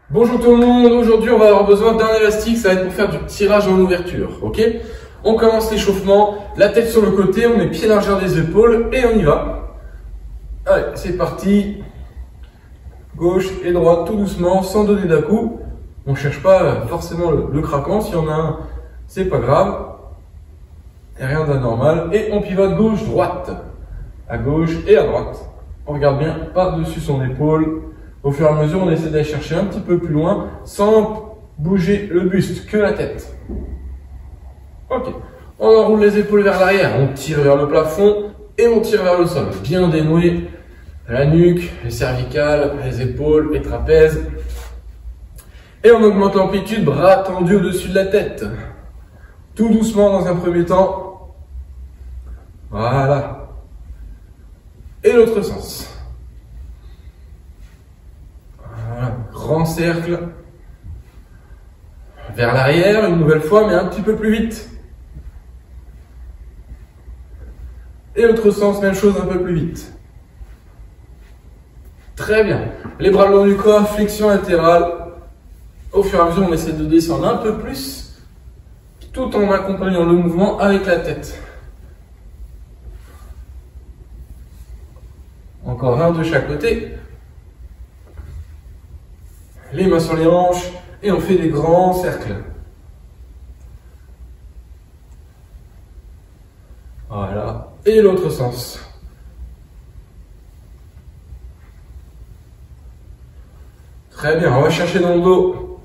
Bonjour tout le monde, aujourd'hui on va avoir besoin d'un élastique, ça va être pour faire du tirage en ouverture, ok? On commence l'échauffement, la tête sur le côté, on met pied largeur des épaules et on y va. Allez, c'est parti. Gauche et droite tout doucement, sans donner d'à-coup. On ne cherche pas forcément le craquant, s'il y en a un, c'est pas grave. Et rien d'anormal. Et on pivote gauche-droite, à gauche et à droite. On regarde bien par-dessus son épaule. Au fur et à mesure, on essaie d'aller chercher un petit peu plus loin sans bouger le buste, que la tête. Ok. On enroule les épaules vers l'arrière, on tire vers le plafond et on tire vers le sol. Bien dénouer la nuque, les cervicales, les épaules, les trapèzes. Et on augmente l'amplitude, bras tendus au-dessus de la tête. Tout doucement dans un premier temps. Voilà. Et l'autre sens. Voilà. Grand cercle. Vers l'arrière, une nouvelle fois, mais un petit peu plus vite. Et l'autre sens, même chose, un peu plus vite. Très bien. Les bras le long du corps, flexion latérale. Au fur et à mesure, on essaie de descendre un peu plus, tout en accompagnant le mouvement avec la tête. Encore un de chaque côté. Les mains sur les hanches et on fait des grands cercles. Voilà. Et l'autre sens. Très bien, on va chercher dans le dos.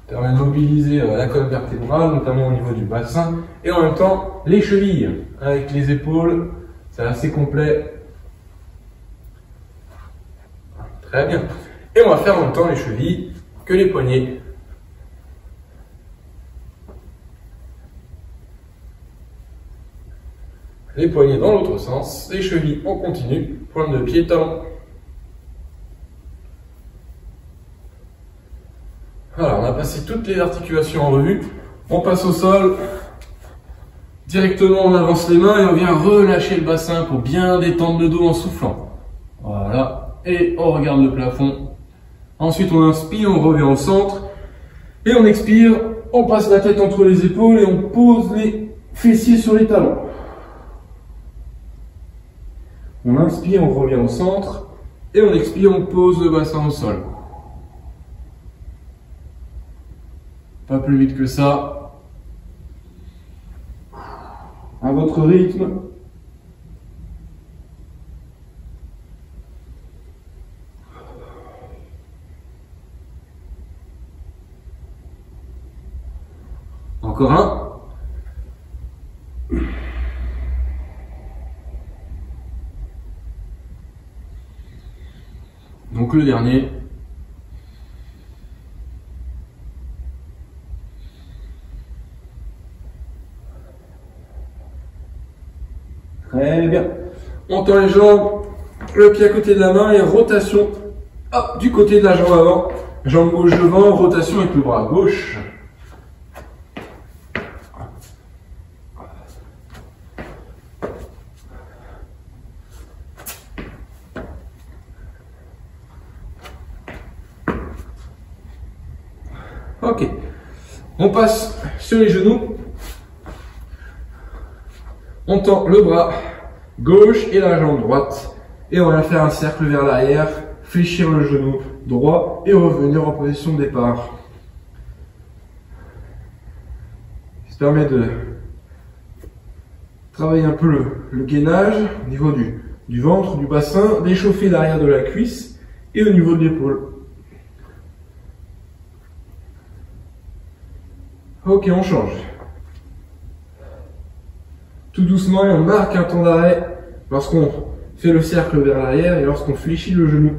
Permet de mobiliser la colonne vertébrale, notamment au niveau du bassin, et en même temps les chevilles avec les épaules, c'est assez complet. Très bien. Et on va faire en même temps les chevilles que les poignets. Les poignets dans l'autre sens, les chevilles on continue, pointe de pied, talon. Voilà, on a passé toutes les articulations en revue. On passe au sol. Directement, on avance les mains et on vient relâcher le bassin pour bien détendre le dos en soufflant. Voilà. Et on regarde le plafond. Ensuite, on inspire, on revient au centre. Et on expire. On passe la tête entre les épaules et on pose les fessiers sur les talons. On inspire, on revient au centre. Et on expire, on pose le bassin au sol. Pas plus vite que ça. À votre rythme. Encore un. Donc le dernier. Très bien. On tend les jambes, le pied à côté de la main et rotation. Hop, du côté de la jambe avant. Jambe gauche devant, rotation avec le bras gauche. Ok. On passe sur les genoux. On tend le bras gauche et la jambe droite. Et on va faire un cercle vers l'arrière, fléchir le genou droit et revenir en position de départ. Ça permet de travailler un peu le gainage au niveau du ventre, du bassin, d'échauffer l'arrière de la cuisse et au niveau de l'épaule. Ok, on change. Tout doucement et on marque un temps d'arrêt lorsqu'on fait le cercle vers l'arrière et lorsqu'on fléchit le genou.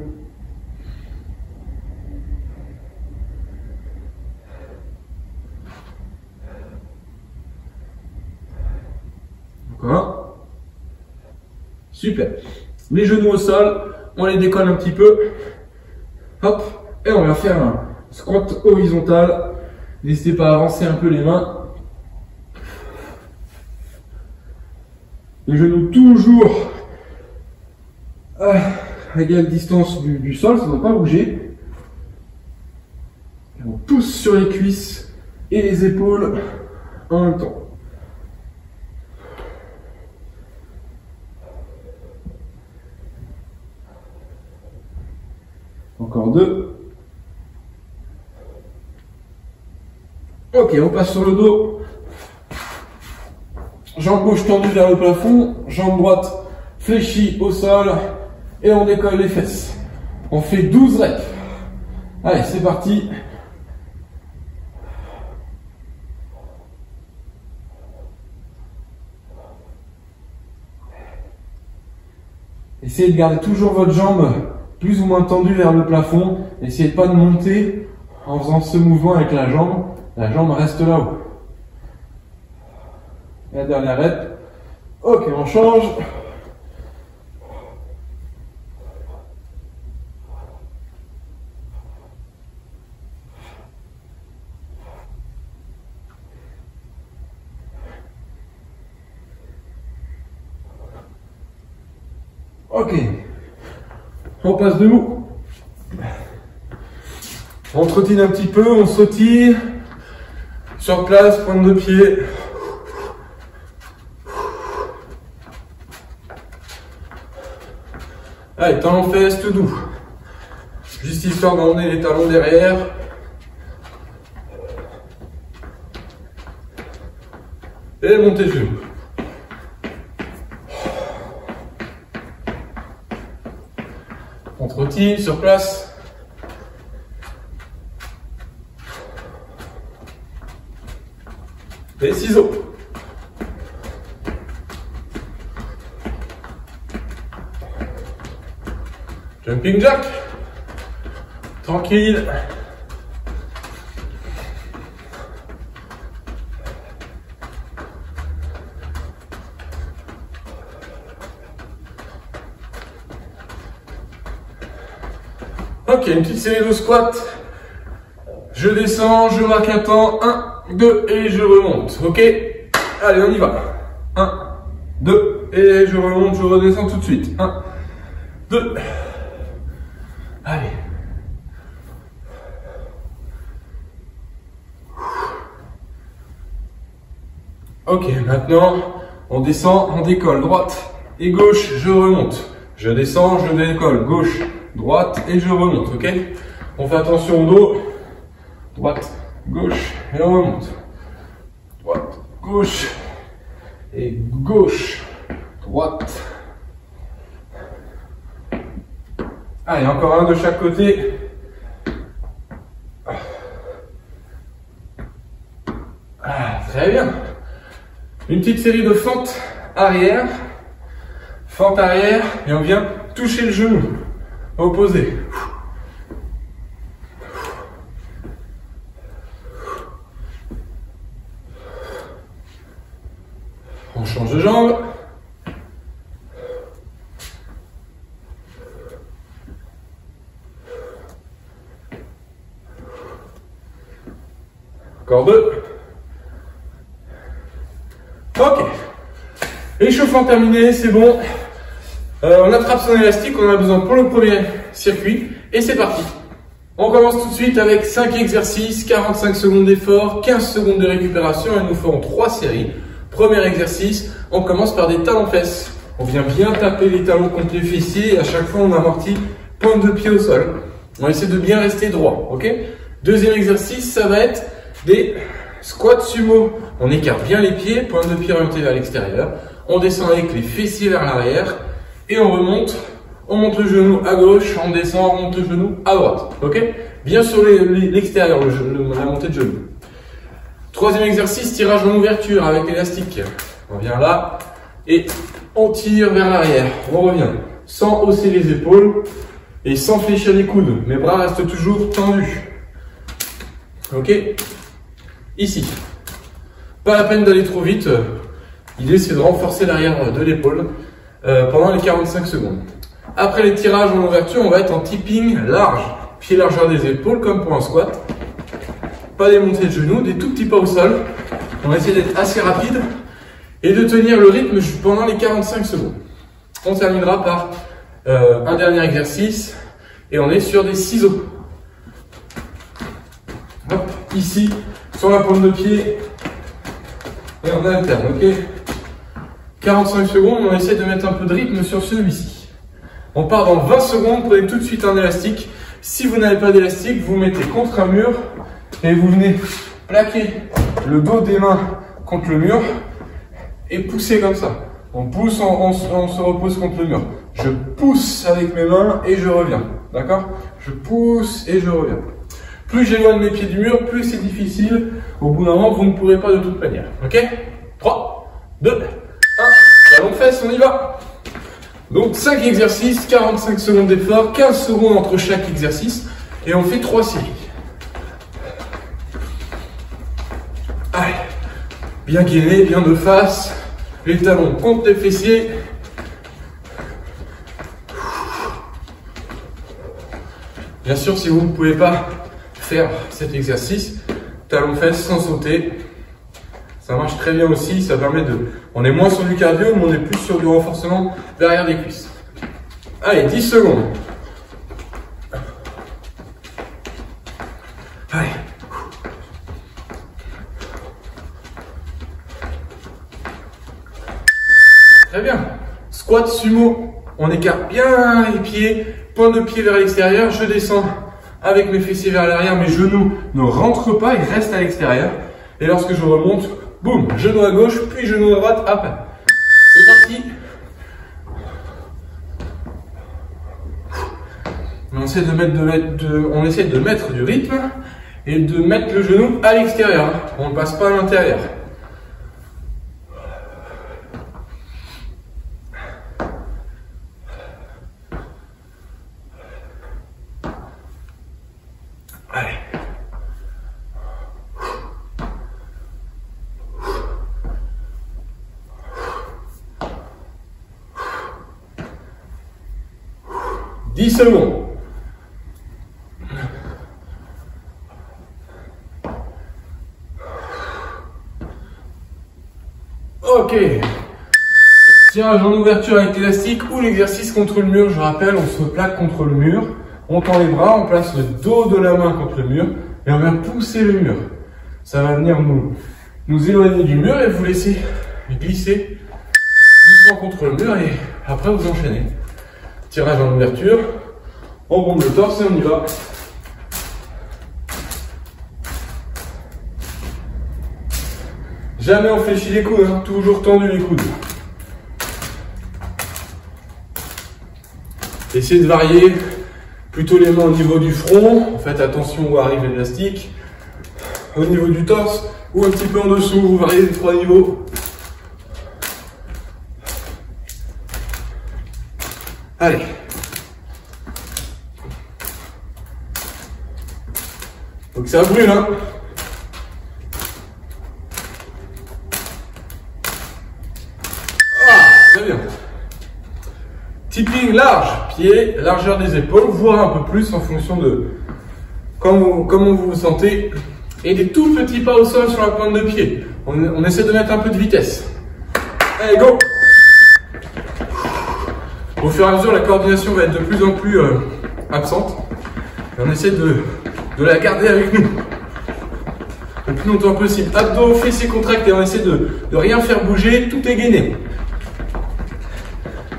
Encore un. Super. Les genoux au sol, on les décolle un petit peu. Hop. Et on va faire un squat horizontal. N'hésitez pas à avancer un peu les mains. Les genoux toujours à égale distance du sol, ça ne doit pas bouger. Et on pousse sur les cuisses et les épaules en même temps. Encore 2. Ok, on passe sur le dos. Jambe gauche tendue vers le plafond, jambe droite fléchie au sol et on décolle les fesses. On fait 12 reps. Allez, c'est parti. Essayez de garder toujours votre jambe plus ou moins tendue vers le plafond. Essayez pas de monter en faisant ce mouvement avec la jambe. La jambe reste là-haut. La dernière rep. Ok, on change. Ok. On passe debout. On trottine un petit peu, on sautille. Sur place, pointe de pied. Allez, talons fesses tout doux. Juste histoire d'emmener les talons derrière. Et montez les genoux. On trottine sur place. Et ciseaux. Jumping jack. Tranquille. Ok, une petite série de squats. Je descends, je marque un temps. 1, 2 et je remonte. Ok? Allez, on y va. 1, 2 et je remonte, je redescends tout de suite. 1, 2. Allez. Ok, maintenant on descend, on décolle droite et gauche, je remonte. Je descends, je décolle gauche, droite et je remonte. Ok? On fait attention au dos. Droite, gauche et on remonte. Droite, gauche et gauche, droite. Allez, encore un de chaque côté. Ah, très bien. Une petite série de fentes arrière. Fente arrière et on vient toucher le genou. Opposé. On change de jambe. Encore 2. Ok. Échauffement terminé, c'est bon. On attrape son élastique, on en a besoin pour le premier circuit. Et c'est parti. On commence tout de suite avec 5 exercices, 45 secondes d'effort, 15 secondes de récupération et nous ferons 3 séries. Premier exercice, on commence par des talons-fesses. On vient bien taper les talons contre les fessiers et à chaque fois on amortit pointe de pied au sol. On essaie de bien rester droit, ok? Deuxième exercice, ça va être des squats sumo. On écarte bien les pieds, pointe de pied orientée vers l'extérieur. On descend avec les fessiers vers l'arrière et on remonte. On monte le genou à gauche, on descend, on monte le genou à droite, ok? Bien sur l'extérieur, la montée de genou. Troisième exercice, tirage en ouverture avec l'élastique. On vient là et on tire vers l'arrière. On revient sans hausser les épaules et sans fléchir les coudes. Mes bras restent toujours tendus. Ok? Ici. Pas la peine d'aller trop vite. L'idée c'est de renforcer l'arrière de l'épaule pendant les 45 secondes. Après les tirages en ouverture, on va être en tipping large. Pied largeur des épaules comme pour un squat. Pas des montées de genoux, des tout petits pas au sol. On va essayer d'être assez rapide et de tenir le rythme pendant les 45 secondes. On terminera par un dernier exercice et on est sur des ciseaux. Hop, ici, sur la pointe de pied et on alterne, ok? 45 secondes, on essaie de mettre un peu de rythme sur celui-ci. On part dans 20 secondes, prenez tout de suite un élastique. Si vous n'avez pas d'élastique, vous mettez contre un mur et vous venez plaquer le dos des mains contre le mur et pousser comme ça. On pousse, on se repose contre le mur. Je pousse avec mes mains et je reviens. D'accord? Je pousse et je reviens. Plus j'éloigne mes pieds du mur, plus c'est difficile. Au bout d'un moment, vous ne pourrez pas de toute manière. Ok? 3, 2, 1. Talon de fesse, on y va. Donc 5 exercices, 45 secondes d'effort, 15 secondes entre chaque exercice. Et on fait 3 séries. Allez. Bien gainé, bien de face. Les talons contre les fessiers. Bien sûr, si vous ne pouvez pas faire cet exercice, talons fesses sans sauter, ça marche très bien aussi. Ça permet de... On est moins sur du cardio, mais on est plus sur du renforcement derrière des cuisses. Allez, 10 secondes. Allez. Très bien. Squat sumo. On écarte bien les pieds, pointe de pied vers l'extérieur. Je descends avec mes fessiers vers l'arrière. Mes genoux ne rentrent pas, ils restent à l'extérieur. Et lorsque je remonte, boum, genou à gauche, puis genou à droite. Hop. C'est parti. On essaie de mettre du rythme et de mettre le genou à l'extérieur. On ne passe pas à l'intérieur. Allez. « 10 secondes. Ok. Tirage en ouverture avec l'élastique ou l'exercice contre le mur. Je rappelle, on se plaque contre le mur. On tend les bras, on place le dos de la main contre le mur et on vient pousser le mur. Ça va venir nous éloigner du mur et vous laisser glisser doucement contre le mur et après vous enchaînez. Tirage en ouverture, on bombe le torse et on y va. Jamais on fléchit les coudes, hein, toujours tendu les coudes. Essayez de varier. Plutôt les mains au niveau du front, faites attention où arrive l'élastique. Au niveau du torse ou un petit peu en dessous, vous variez les 3 niveaux. Allez. Donc ça brûle, hein. Ah, très bien. Tipping large, pied, largeur des épaules, voire un peu plus en fonction de comment vous vous sentez. Et des tout petits pas au sol sur la pointe de pied. On essaie de mettre un peu de vitesse. Allez, go! Au fur et à mesure, la coordination va être de plus en plus absente. Et on essaie de la garder avec nous le plus longtemps possible. Abdos, fessiers contractés, on essaie de rien faire bouger, tout est gainé.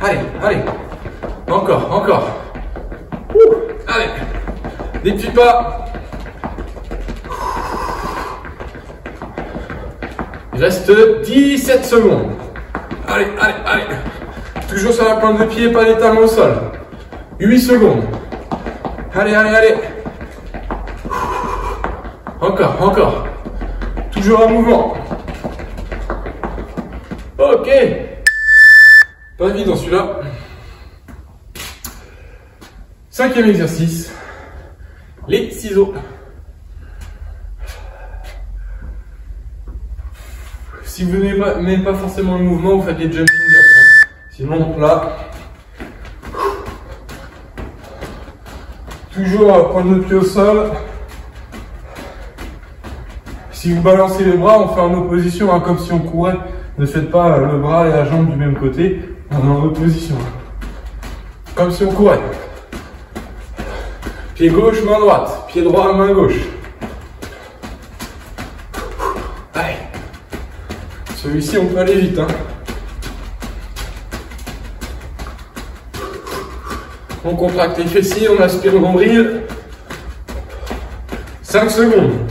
Allez, allez. Encore, encore. Allez. Des petits pas. Il reste 17 secondes. Allez, allez, allez. Toujours sur la pointe de pied, pas les talons au sol. 8 secondes. Allez, allez, allez. Encore, encore. Toujours un mouvement. Ok. Pas évident celui-là. 5e exercice. Les ciseaux. Si vous n'aimez pas forcément le mouvement, vous faites les jumping jacks. Sinon, là, toujours pointe de pied au sol. Si vous balancez les bras, on fait en opposition, hein, comme si on courait. Ne faites pas le bras et la jambe du même côté. On est en opposition. Comme si on courait. Pied gauche, main droite. Pied droit, main gauche. Allez. Celui-ci, on peut aller vite. Hein. On contracte les fessiers, on aspire le nombril. 5 secondes.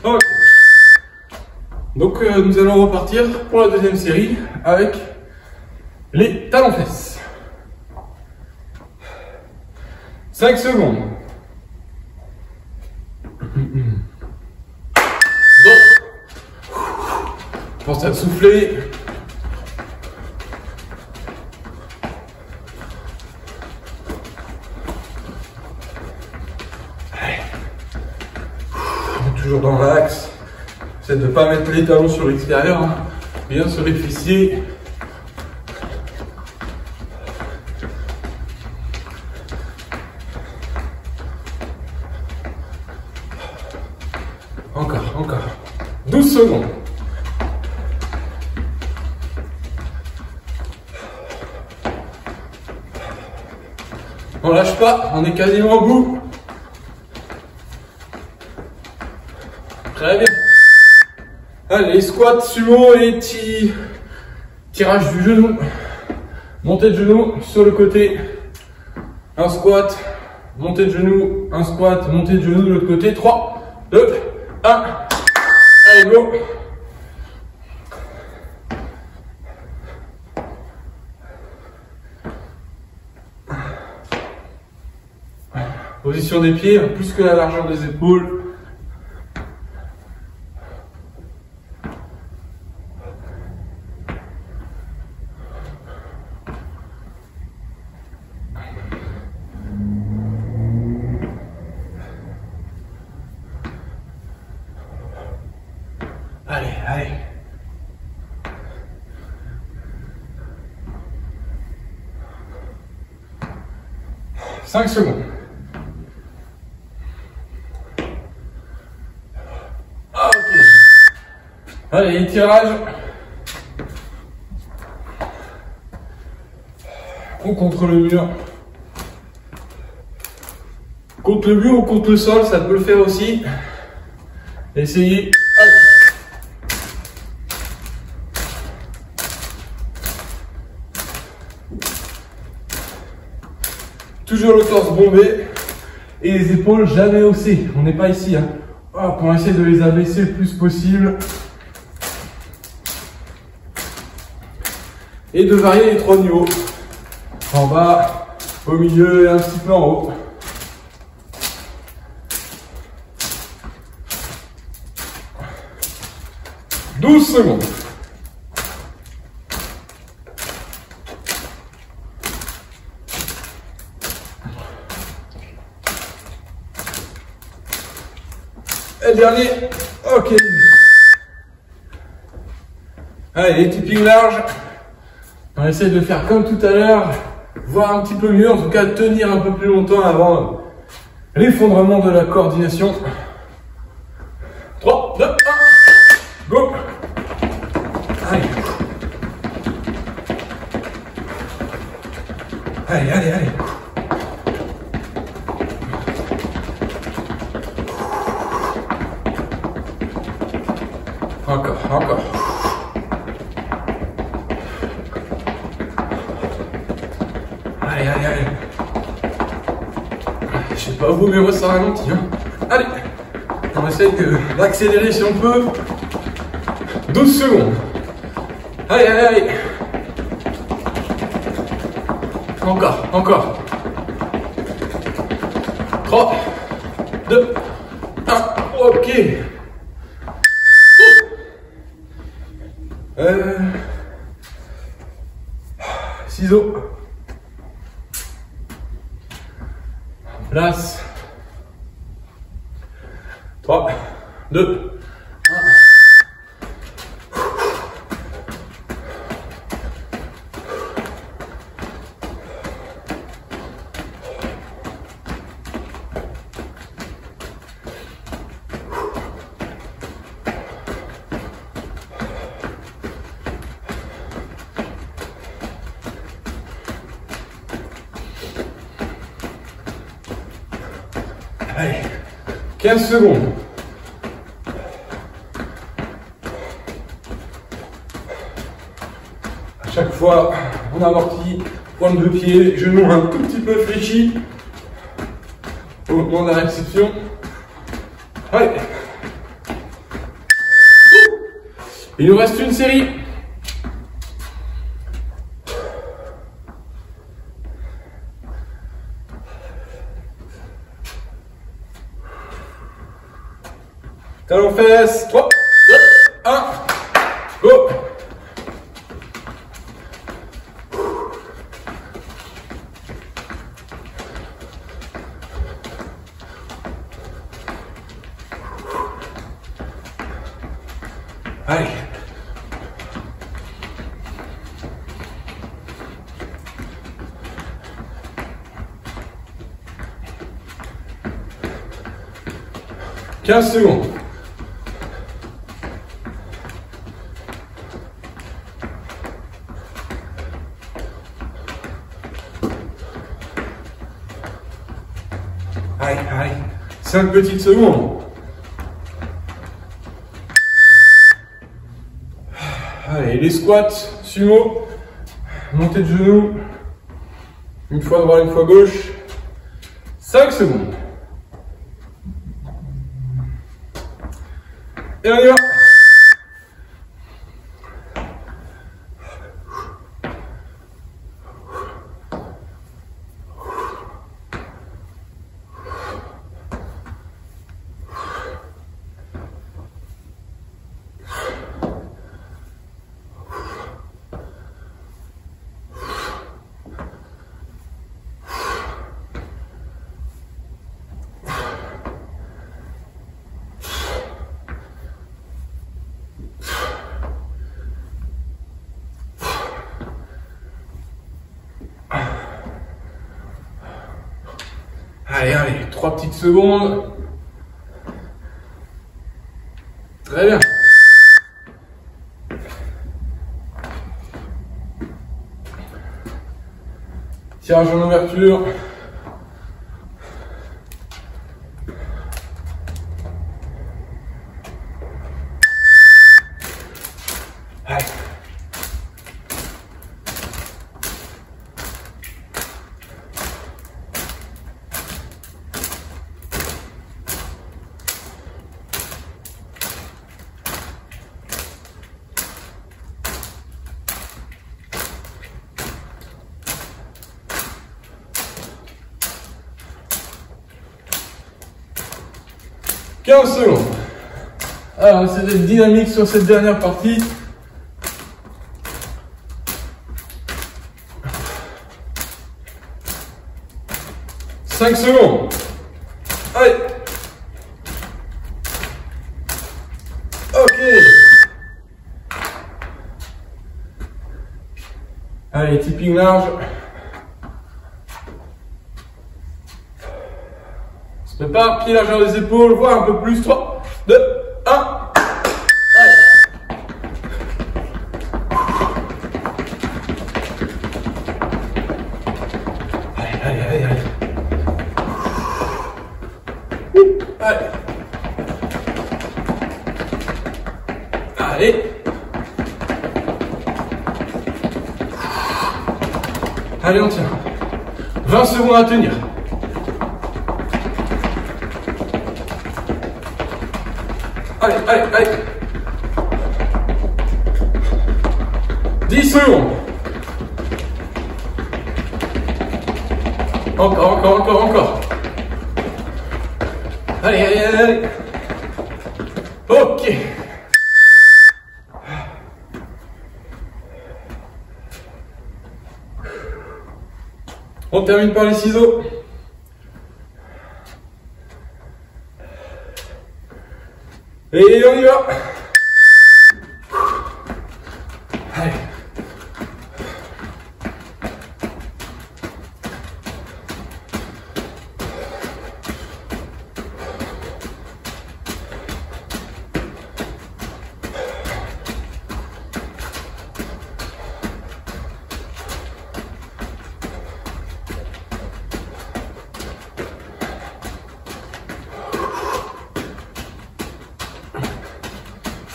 Ok. Donc nous allons repartir pour la deuxième série avec les talons-fesses. 5 secondes. Bon. Pense à te souffler. Toujours dans l'axe. J'essaie de ne pas mettre les talons sur l'extérieur, hein. Bien sur les fessiers. Encore. 12 secondes. On lâche pas, on est quasiment au bout. Très bien. Allez, squat, sumo et tirage du genou. Montée de genou sur le côté. Un squat, montée de genou, un squat, montée de genou de l'autre côté. 3, 2, 1. Allez, go. Position des pieds, plus que la largeur des épaules. Allez. Cinq secondes. Ok. Allez, étirage. Ou contre le mur. Contre le mur ou contre le sol, ça peut le faire aussi. Essayez. Allez. Toujours le torse bombé et les épaules jamais haussées. On n'est pas ici. Hein. Hop, on essaie de les abaisser le plus possible. Et de varier les 3 niveaux. En bas, au milieu et un petit peu en haut. « 12 secondes. Et le dernier, ok. Allez, les tippings larges. On essaie de faire comme tout à l'heure, voir un petit peu mieux, en tout cas tenir un peu plus longtemps avant l'effondrement de la coordination. 3, 2, 1, go. Allez. Encore. Allez. Je sais pas vous, mais moi ça ralentit. Hein. Allez, on essaye d'accélérer si on peut. 12 secondes. Allez. Encore. 3, 2, 1, ok. Ciseaux. Place. 3, 2, 1. 15 secondes. À chaque fois, on amortit, pointe de pied, genou un tout petit peu fléchi au moment de la réception. Allez. Il nous reste une série. Talon fesses, 3, 2, 1, go! Allez. « 15 secondes. Allez, allez, 5 petites secondes. Allez, les squats, sumo, montée de genoux, une fois droite, une fois gauche, 5 secondes. Et on y va. Allez, allez, 3 petites secondes. Très bien. Tirage en ouverture. Allez. « 15 secondes. Alors, c'est d'être dynamique sur cette dernière partie. « 5 secondes. Allez. Ok. Allez, tipping large. Prépare, pied largeur des épaules, voire un peu plus. 3, 2, 1. Allez. Allez, allez, allez, allez. Allez. Allez. Allez, on tient. 20 secondes à tenir. Allez, allez, allez. 10 secondes. Encore. Allez, allez, allez, allez. Ok. On termine par les ciseaux. Et on y va. Allez.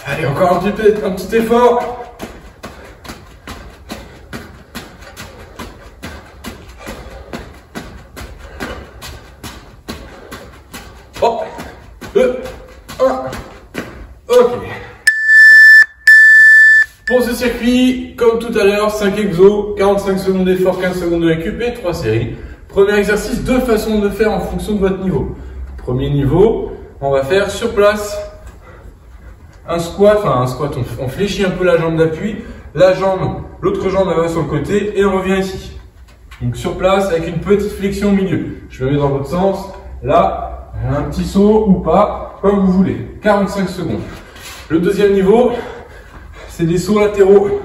Allez, encore un petit effort. Oh, 2, 1. Ok. Pour ce circuit, comme tout à l'heure, 5 exos, 45 secondes d'effort, 15 secondes de récup et 3 séries. Premier exercice, 2 façons de le faire en fonction de votre niveau. Premier niveau, on va faire sur place un squat, on fléchit un peu la jambe d'appui, l'autre jambe elle va sur le côté et on revient ici. Donc sur place avec une petite flexion au milieu. Je me mets dans l'autre sens, là, un petit saut ou pas, comme vous voulez. 45 secondes. Le deuxième niveau, c'est des sauts latéraux.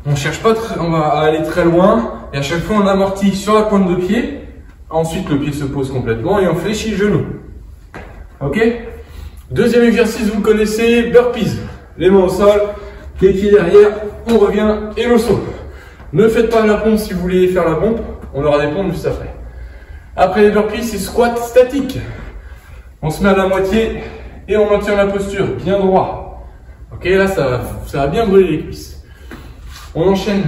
On cherche pas, on va aller très loin et à chaque fois on amortit sur la pointe de pied. Ensuite le pied se pose complètement et on fléchit le genou. Ok? Deuxième exercice, vous connaissez, burpees. Les mains au sol, les pieds derrière, on revient et le saut. Ne faites pas la pompe si vous voulez faire la pompe, on aura des pompes juste après. Après les burpees, c'est squat statique. On se met à la moitié et on maintient la posture, bien droit. Ok, là ça va bien brûler les cuisses. On enchaîne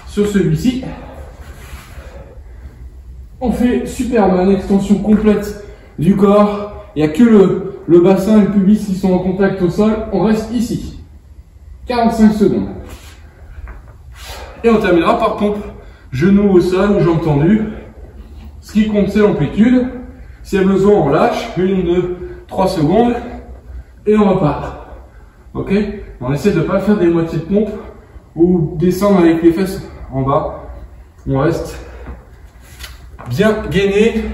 sur celui-ci. On fait Superman, extension complète du corps. Il n'y a que le bassin et le pubis qui sont en contact au sol. On reste ici. 45 secondes. Et on terminera par pompe. Genoux au sol ou jambes tendues. Ce qui compte, c'est l'amplitude. S'il y a besoin, on lâche. 1, 2, 3 secondes. Et on repart. Ok? On essaie de ne pas faire des moitiés de pompe ou descendre avec les fesses en bas. On reste bien gainé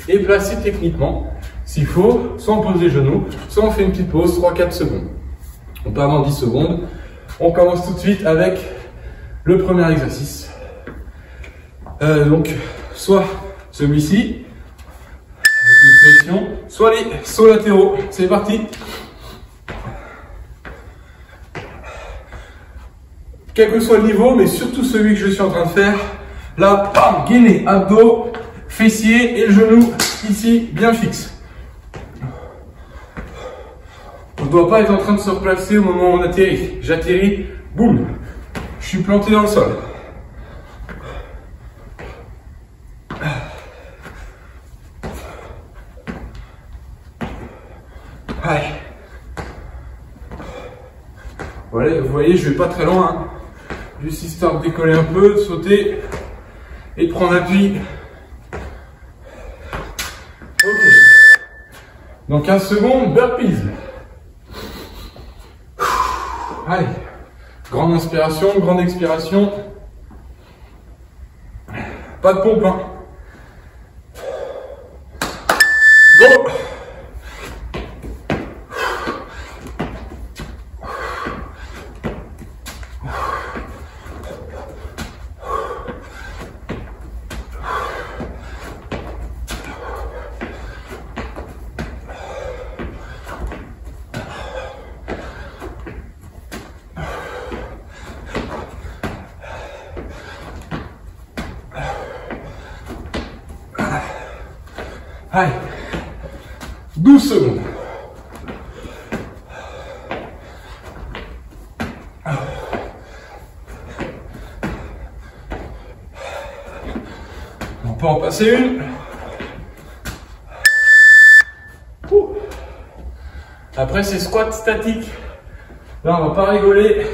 et placé techniquement. S'il faut, soit on pose les genoux, soit on fait une petite pause, 3-4 secondes. On part dans 10 secondes. On commence tout de suite avec le premier exercice. Donc, soit celui-ci, avec une flexion, soit les sauts latéraux. C'est parti. Quel que soit le niveau, mais surtout celui que je suis en train de faire, là, bam, gainé, abdos, fessiers et le genou ici, bien fixe. On ne doit pas être en train de se replacer au moment où on atterrit. J'atterris, boum, je suis planté dans le sol. Allez. Voilà, vous voyez, je vais pas très loin. Hein. Juste histoire de décoller un peu, de sauter et de prendre appui. Ok. Dans 15 secondes, burpees. Allez. Grande inspiration, grande expiration. Pas de pompe, hein. Go! Allez, 12 secondes. On peut en passer une. Après, c'est squat statique. Là, on va pas rigoler.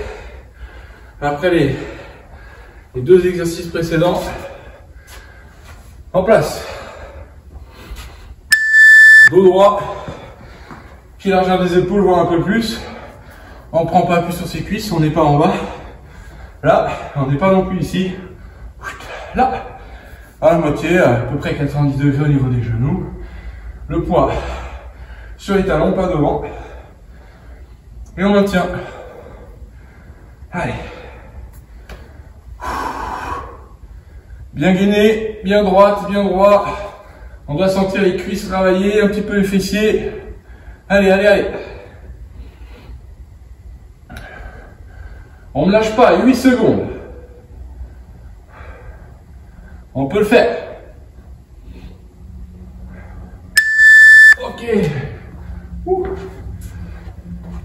Après les 2 exercices précédents. En place. Dos droit, pied largeur des épaules, voire un peu plus. On ne prend pas appui sur ses cuisses, on n'est pas en bas. Là, on n'est pas non plus ici. Là, à la moitié, à peu près 90 degrés au niveau des genoux. Le poids sur les talons, pas devant. Et on maintient. Allez. Bien gainé, bien droite, bien droit. On doit sentir les cuisses travailler, un petit peu les fessiers. Allez, allez, allez. On ne lâche pas, 8 secondes. On peut le faire. Ok.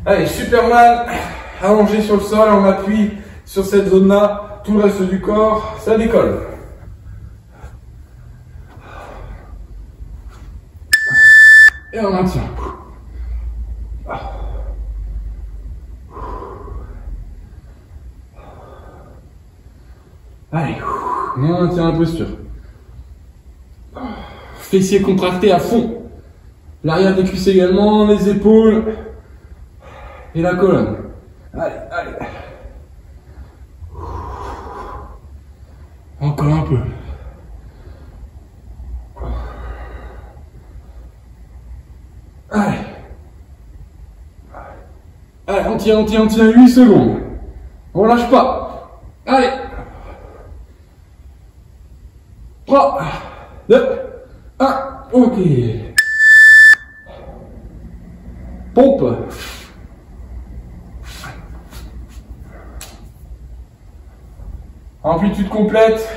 Allez, Superman, allongé sur le sol, on appuie sur cette zone-là, tout le reste du corps, ça décolle. Et on maintient. Allez, et on maintient la posture. Fessiers contractés à fond. L'arrière des cuisses également, les épaules et la colonne. Allez, allez. Encore un peu. Allez. Allez, on tient 8 secondes. On lâche pas. Allez. 3, 2, 1, ok. Pompe. Amplitude complète.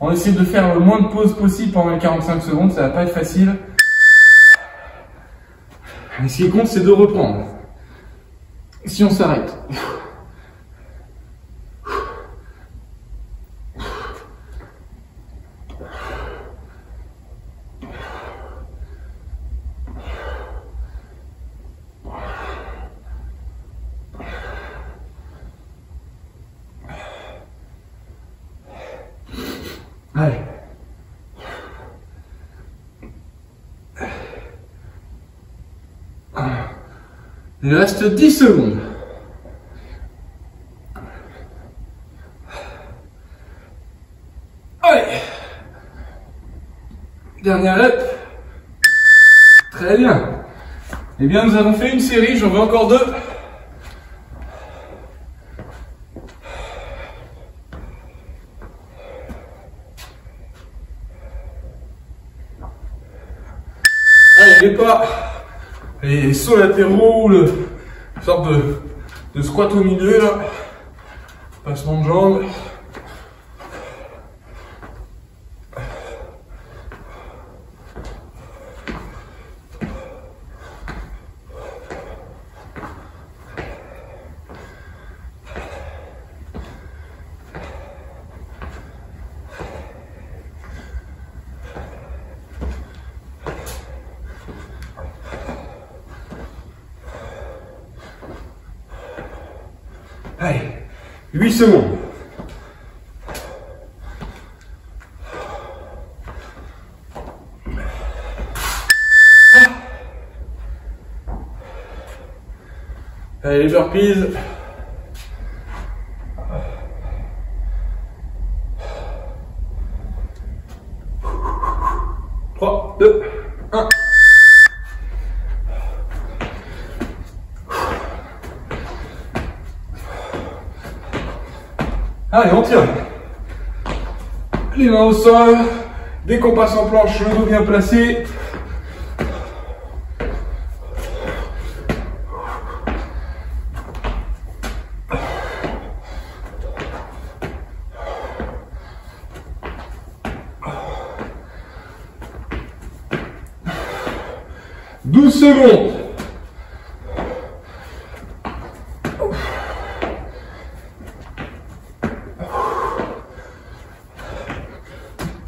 On essaie de faire le moins de pauses possible pendant les 45 secondes, ça va pas être facile. Mais ce qui compte, c'est de reprendre. Si on s'arrête. Allez. Il reste 10 secondes. Allez. Dernière rep. Très bien. Eh bien, nous avons fait une série, j'en veux encore 2. Allez, les pas, les sauts latéraux, une sorte de squat au milieu, là. Passement de jambes. Allez, 8 secondes. Allez, les burpees. Trois, deux, un. Allez, on tire. Les mains au sol. Dès qu'on passe en planche, le dos bien placé. « 12 secondes.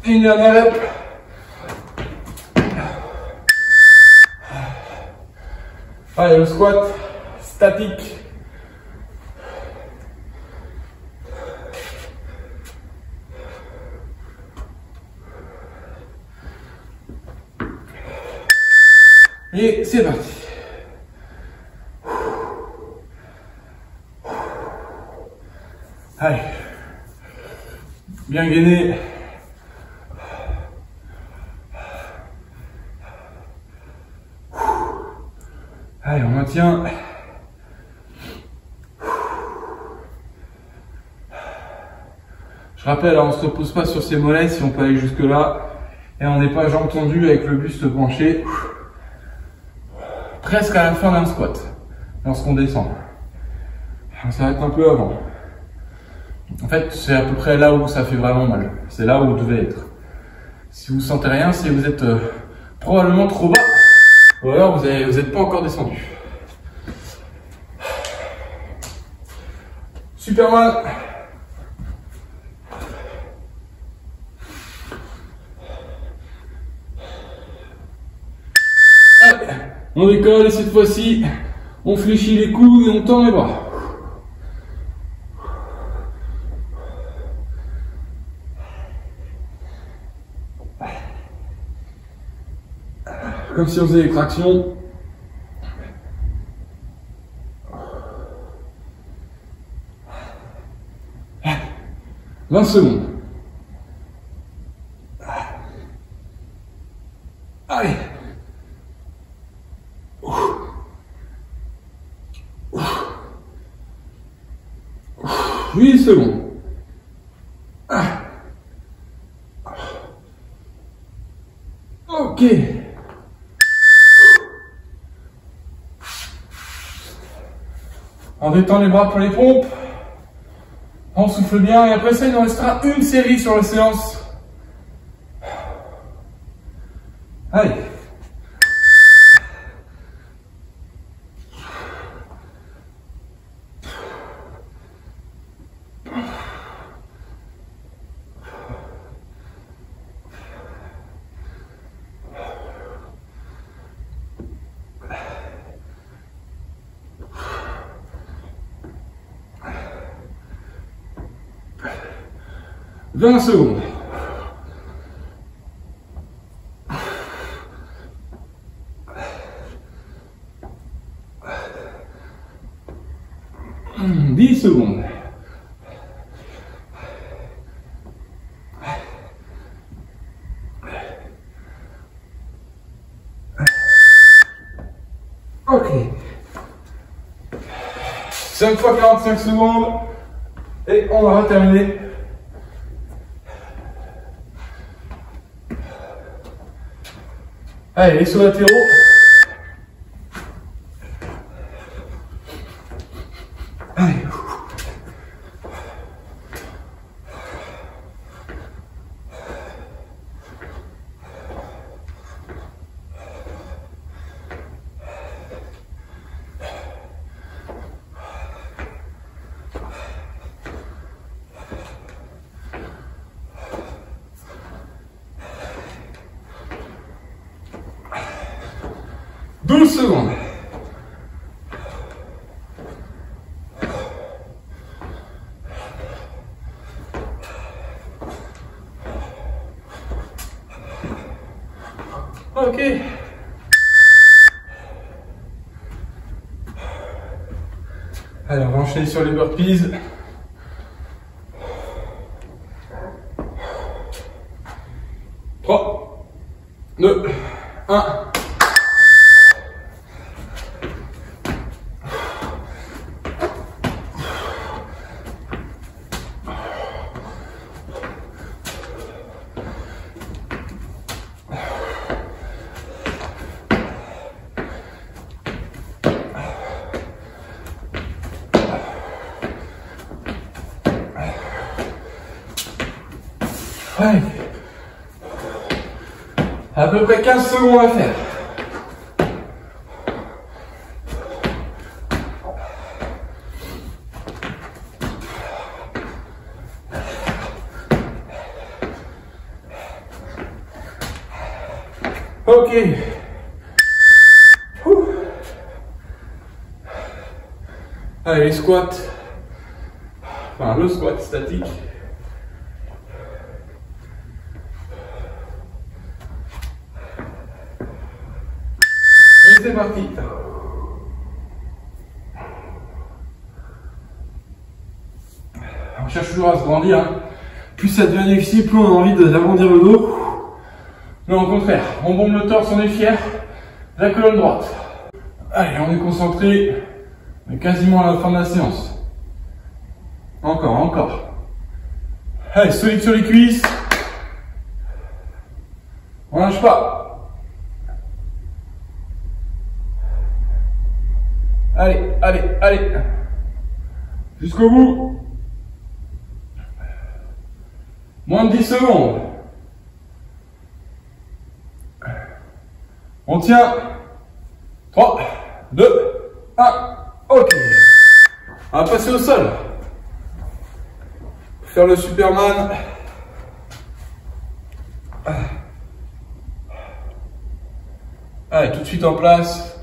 Une dernière rep. Allez, le squat statique. Et c'est parti. Allez. Bien gainé. Allez, on maintient. Je rappelle, on ne se repose pas sur ses mollets si on peut aller jusque là. Et on n'est pas jambes tendues avec le buste penché. Presque à la fin d'un squat, lorsqu'on descend. On s'arrête un peu avant. En fait, c'est à peu près là où ça fait vraiment mal. C'est là où vous devez être. Si vous sentez rien, c'est que vous êtes probablement trop bas. Ou alors vous n'êtes pas encore descendu. Superman. Allez, on décolle et cette fois-ci, on fléchit les coudes et on tend les bras. Comme si on faisait des tractions. 20 secondes. Allez. 8 secondes. Ok. On détend les bras pour les pompes. On souffle bien et après ça, il nous restera une série sur la séance. Allez. « 20 secondes. « 10 secondes. » Ok. 5 fois 45 secondes. Et on va terminer. Allez, les sauts latéraux. Allez. Secondes. Ok. Allez, on va enchaîner sur les burpees. Trois, deux, un. Ouais. À peu près 15 secondes à faire. Ok. Allez, les squats. Enfin, le squat statique. Et c'est parti. On cherche toujours à se grandir. Hein. Plus ça devient difficile, plus on a envie d'agrandir le dos. Mais au contraire, on bombe le torse, on est fier. La colonne droite. Allez, on est concentré. On est quasiment à la fin de la séance. Encore, encore. Allez, solide sur les cuisses. On lâche pas. Allez, allez, allez. Jusqu'au bout. Moins de 10 secondes. On tient. 3, 2, 1. Ok. On va passer au sol. Faire le Superman. Allez, tout de suite en place.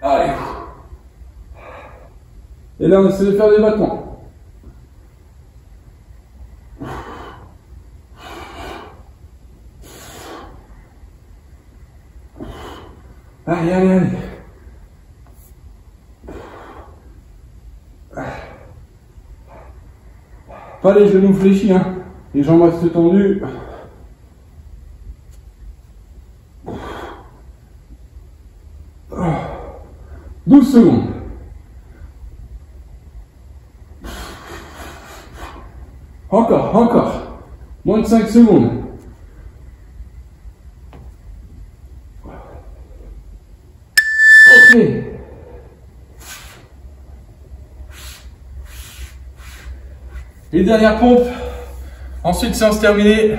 Allez. Et là, on essaie de faire des battements. Allez, allez, allez. Pas les genoux fléchis, hein. Les jambes restent tendues. 12 secondes. Encore, encore. Moins de 5 secondes. Ok. Et dernière pompe. Ensuite, séance terminée.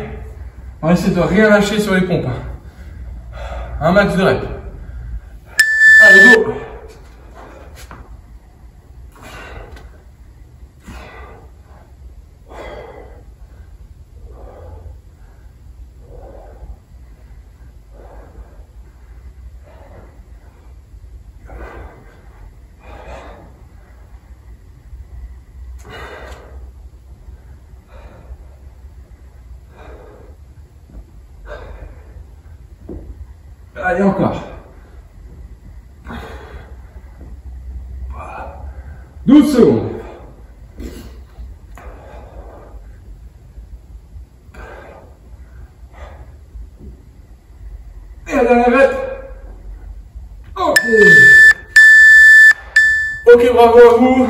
On va essayer de rien lâcher sur les pompes. Un max de reps. Allez, go! Allez, encore. 12 secondes. Et la dernière rep. Ok. Ok, bravo à vous.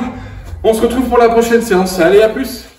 On se retrouve pour la prochaine séance. Allez, à plus.